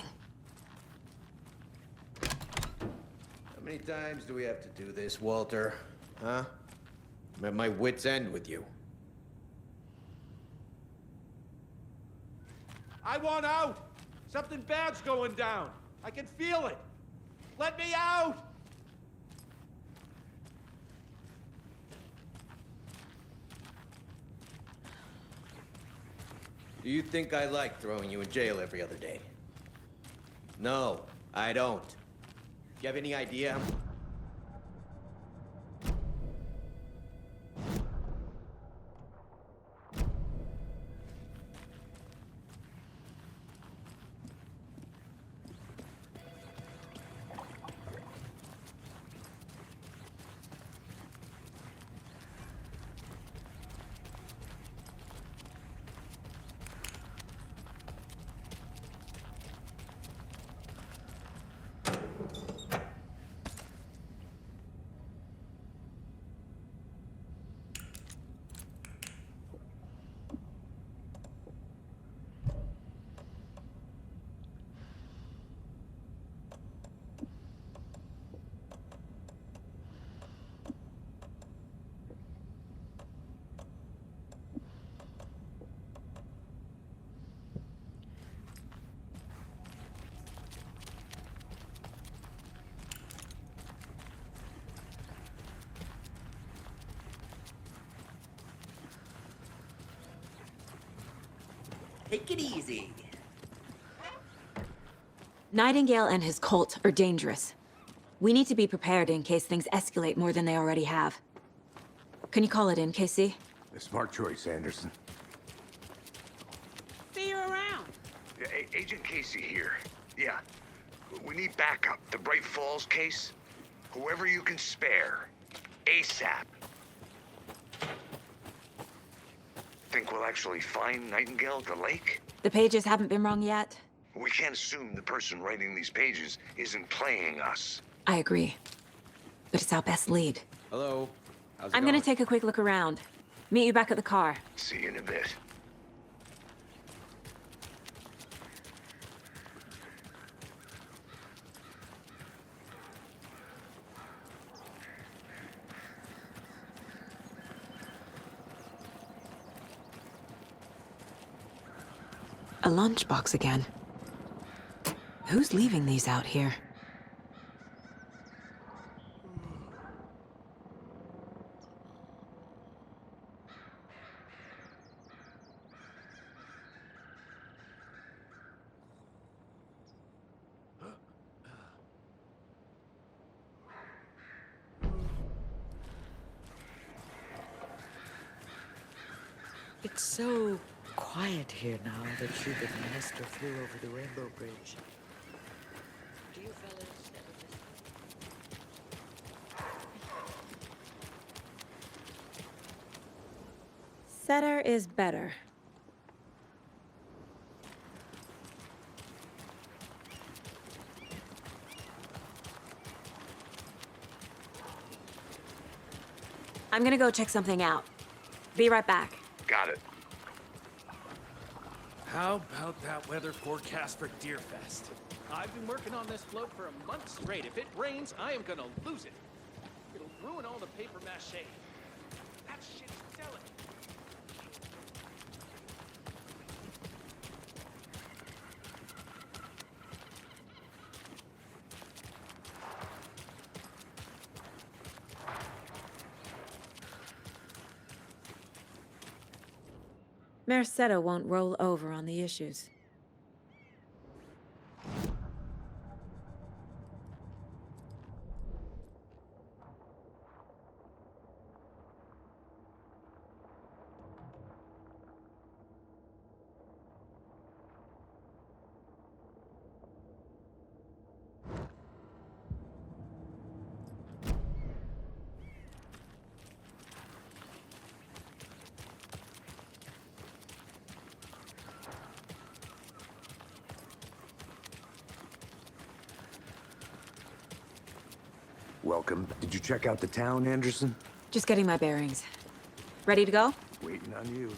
How many times do we have to do this, Walter? Huh? I'm at my wit's end with you. I want out! Something bad's going down. I can feel it. Let me out! Do you think I like throwing you in jail every other day? No, I don't. Do you have any idea? Take it easy. Nightingale and his cult are dangerous. We need to be prepared in case things escalate more than they already have. Can you call it in, KC? A smart choice, Anderson. See you around. Agent Casey here. Yeah. We need backup. The Bright Falls case. Whoever you can spare. ASAP. Think we'll actually find Nightingale at the lake? The pages haven't been wrong yet? We can't assume the person writing these pages isn't playing us. I agree. But it's our best lead. Hello. How's it I'm gonna take a quick look around. Meet you back at the car. See you in a bit. A lunchbox again. Who's leaving these out here? It's so quiet here now that Cupid and Nestor flew over the Rainbow Bridge. Do you fellas ever miss? Setter is better. I'm gonna go check something out. Be right back. Got it. How about that weather forecast for Deerfest? I've been working on this float for a month straight. If it rains, I am gonna lose it. It'll ruin all the paper mache. That shit's selling. Mercado won't roll over on the issues. Welcome. Did you check out the town, Anderson? Just getting my bearings. Ready to go? Waiting on you.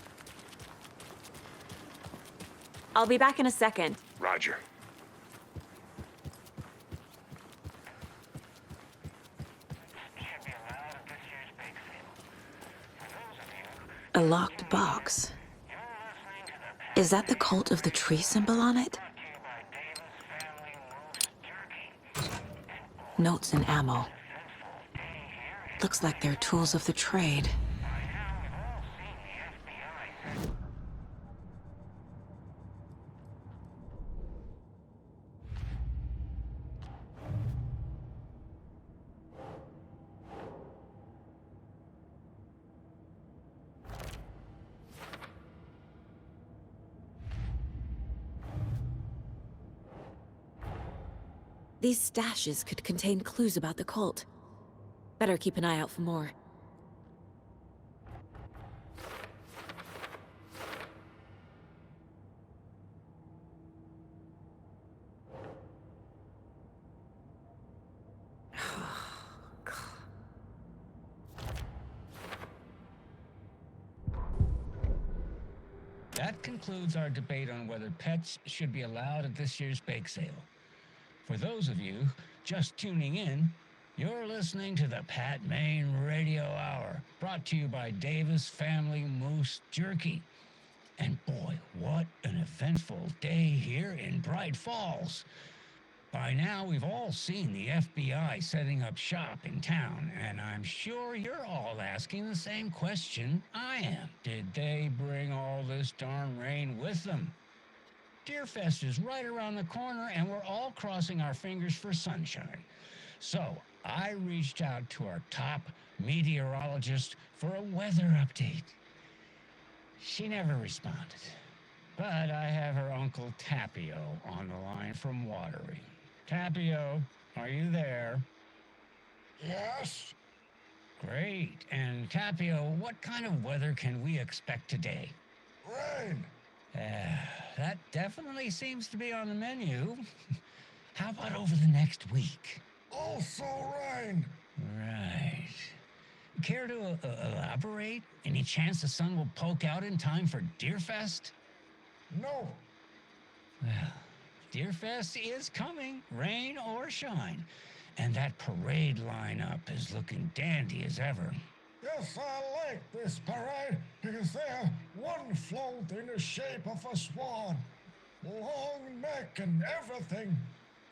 I'll be back in a second. Roger. A locked box. Is that the cult of the tree symbol on it? Notes and ammo. Looks like they're tools of the trade. These stashes could contain clues about the cult. Better keep an eye out for more. That concludes our debate on whether pets should be allowed at this year's bake sale. For those of you just tuning in, you're listening to the Pat Maine Radio Hour, brought to you by Davis Family Moose Jerky. And boy, what an eventful day here in Bright Falls. By now, we've all seen the FBI setting up shop in town, and I'm sure you're all asking the same question I am. Did they bring all this darn rain with them? Deerfest is right around the corner, and we're all crossing our fingers for sunshine. So, I reached out to our top meteorologist for a weather update. She never responded. But I have her Uncle Tapio on the line from Watery. Tapio, are you there? Yes. Great. And Tapio, what kind of weather can we expect today? Rain. That definitely seems to be on the menu. How about over the next week? Also rain. Right. Care to elaborate? Any chance the sun will poke out in time for Deerfest? No. Well, Deerfest is coming, rain or shine. And that parade lineup is looking dandy as ever. Yes, I like this parade because they're one float in the shape of a swan. Long neck and everything.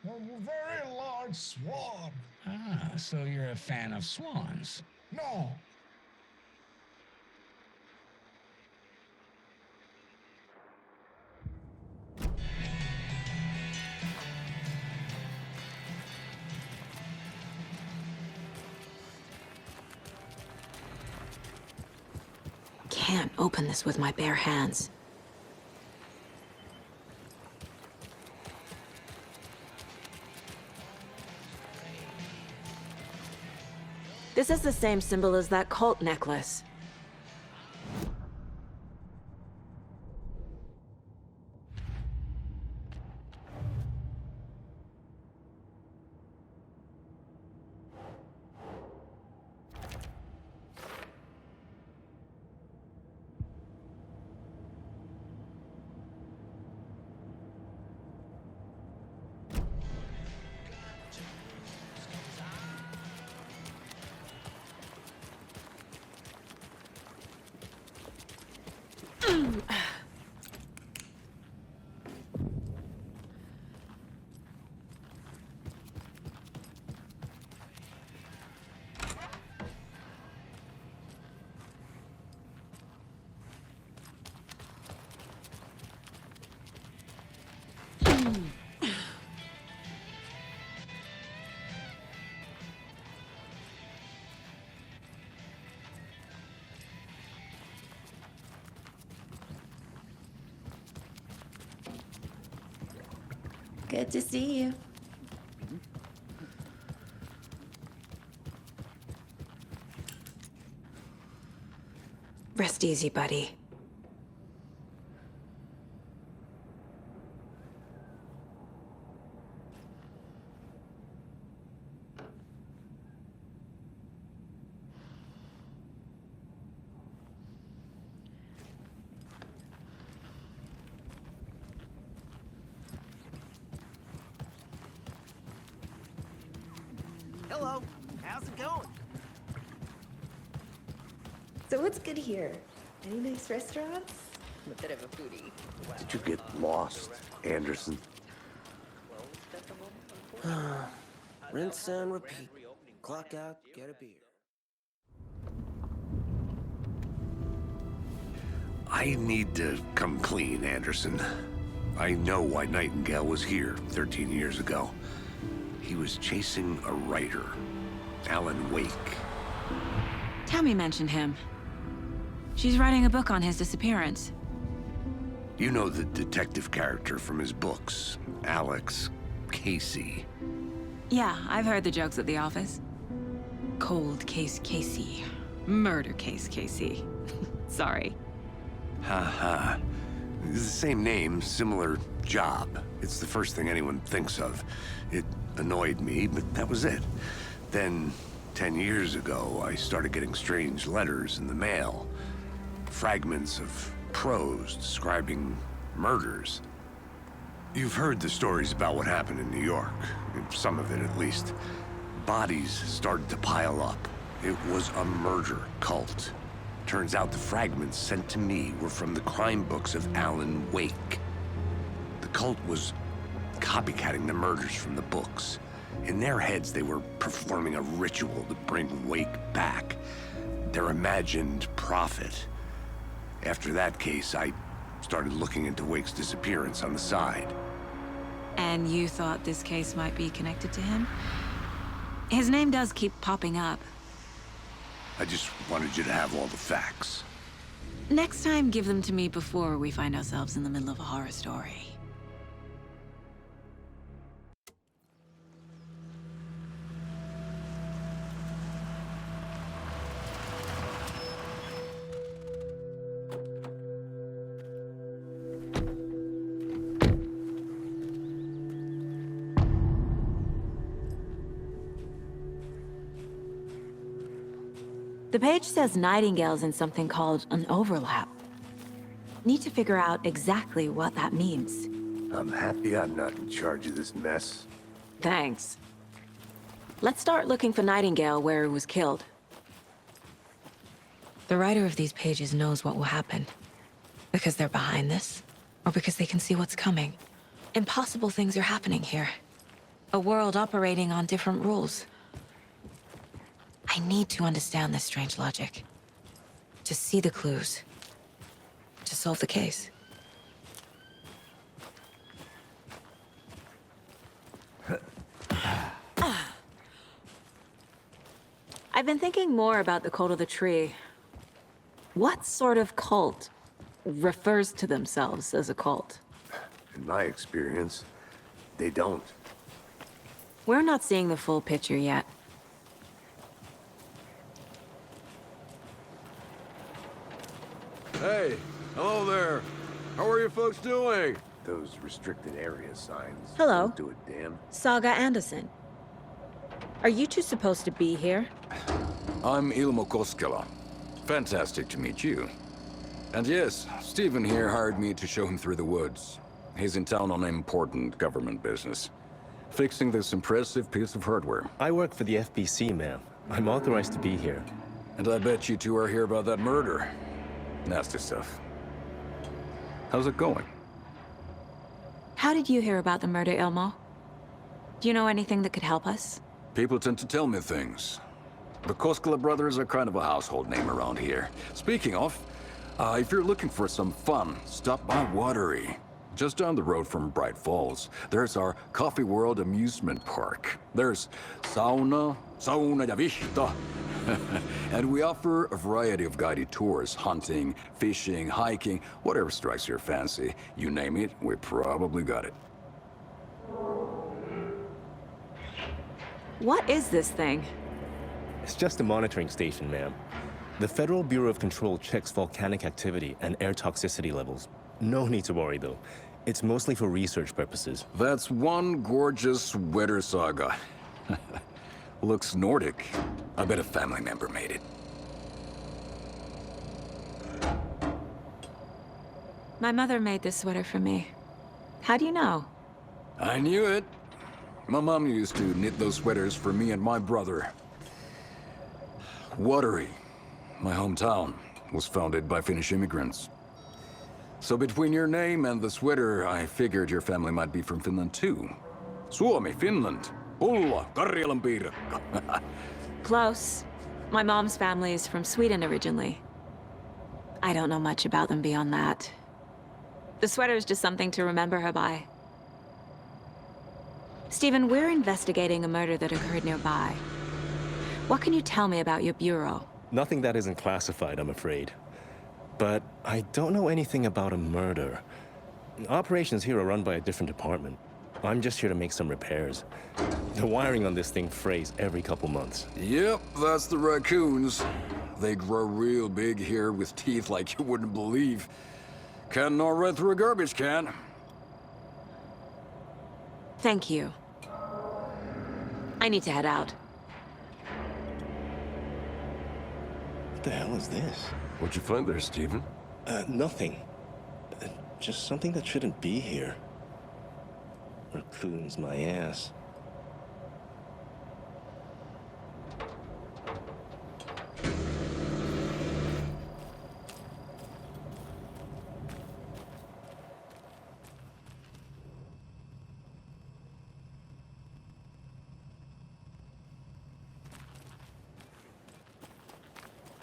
A very large swan. Ah, so you're a fan of swans. No. Can't open this with my bare hands. This is the same symbol as that cult necklace. Good to see you. Rest easy, buddy. Hello. How's it going? So what's good here? Any nice restaurants? I'm a bit of a foodie. Did you get lost, Anderson? Rinse and repeat. Clock out, get a beer. I need to come clean, Anderson. I know why Nightingale was here 13 years ago. He was chasing a writer, Alan Wake. Tammy mentioned him. She's writing a book on his disappearance. You know the detective character from his books, Alex Casey. Yeah, I've heard the jokes at the office. Cold case Casey. Murder case Casey. Sorry. Ha. It's the same name, similar job. It's the first thing anyone thinks of. It annoyed me, but that was it. Then, 10 years ago, I started getting strange letters in the mail. Fragments of prose describing murders. You've heard the stories about what happened in New York. Some of it, at least. Bodies started to pile up. It was a murder cult. Turns out the fragments sent to me were from the crime books of Alan Wake. The cult was copycatting the murders from the books. In their heads, they were performing a ritual to bring Wake back. Their imagined prophet. After that case, I started looking into Wake's disappearance on the side. And you thought this case might be connected to him? His name does keep popping up. I just wanted you to have all the facts. Next time, give them to me before we find ourselves in the middle of a horror story. The page says Nightingale's in something called an overlap. Need to figure out exactly what that means. I'm happy I'm not in charge of this mess. Thanks. Let's start looking for Nightingale where he was killed. The writer of these pages knows what will happen. Because they're behind this, or because they can see what's coming. Impossible things are happening here. A world operating on different rules. I need to understand this strange logic. To see the clues. To solve the case. I've been thinking more about the cult of the tree. What sort of cult refers to themselves as a cult? In my experience, they don't. We're not seeing the full picture yet. Hey, hello there. How are you folks doing? Those restricted area signs. Hello. Don't do a damn. Saga Anderson. Are you two supposed to be here? I'm Ilmo Koskela. Fantastic to meet you. And yes, Stephen here hired me to show him through the woods. He's in town on important government business. Fixing this impressive piece of hardware. I work for the FBC, ma'am. I'm authorized to be here. And I bet you two are here about that murder. Nasty stuff. How's it going? How did you hear about the murder, Ilmo? Do you know anything that could help us? People tend to tell me things. The Koskela brothers are kind of a household name around here. Speaking of, if you're looking for some fun, stop by Watery. Just down the road from Bright Falls, there's our Coffee World amusement park. There's sauna ja vihta. And we offer a variety of guided tours, hunting, fishing, hiking, whatever strikes your fancy. You name it, we probably got it. What is this thing? It's just a monitoring station, ma'am. The Federal Bureau of Control checks volcanic activity and air toxicity levels. No need to worry, though. It's mostly for research purposes. That's one gorgeous weather saga. Looks Nordic. I bet a family member made it. My mother made this sweater for me. How do you know? I knew it. My mom used to knit those sweaters for me and my brother. Watery, my hometown, was founded by Finnish immigrants. So between your name and the sweater, I figured your family might be from Finland too. Suomi, Finland. Ulla, Karjalan piirakka. Close. My mom's family is from Sweden originally. I don't know much about them beyond that. The sweater is just something to remember her by. Stephen, we're investigating a murder that occurred nearby. What can you tell me about your bureau? Nothing that isn't classified, I'm afraid. But I don't know anything about a murder. Operations here are run by a different department. I'm just here to make some repairs. The wiring on this thing frays every couple months. Yep, that's the raccoons. They grow real big here with teeth like you wouldn't believe. Can't gnaw right through a garbage can. Thank you. I need to head out. What the hell is this? What'd you find there, Stephen? Nothing. Just something that shouldn't be here. Raccoons, my ass.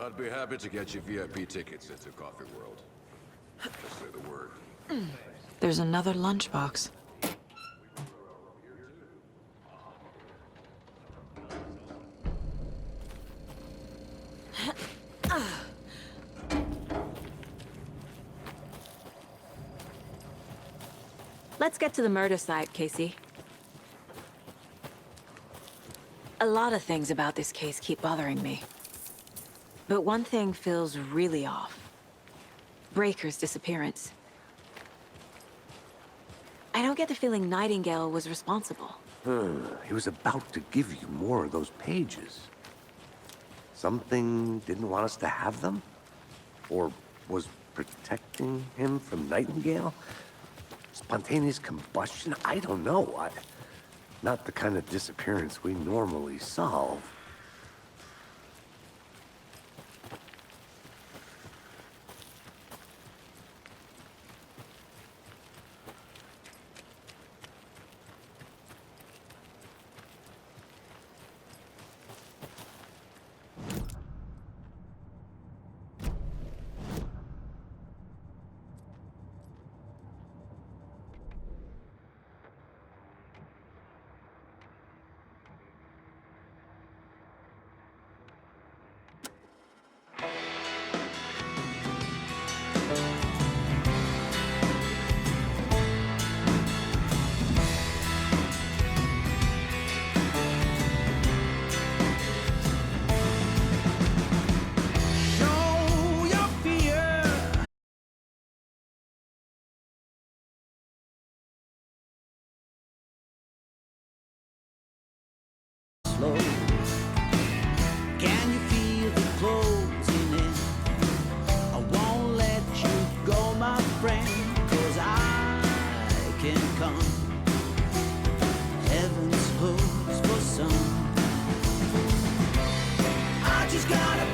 I'd be happy to get you VIP tickets into Coffee World. Just say the word. There's another lunchbox. Let's get to the murder site, Casey. A lot of things about this case keep bothering me. But one thing feels really off. Breaker's disappearance. I don't get the feeling Nightingale was responsible. He was about to give you more of those pages. Something didn't want us to have them? Or was protecting him from Nightingale? Spontaneous combustion? I don't know. Not the kind of disappearance we normally solve. Can you feel the closing in? I won't let you go, my friend, 'cause I can come. Heaven's closed for some. I just gotta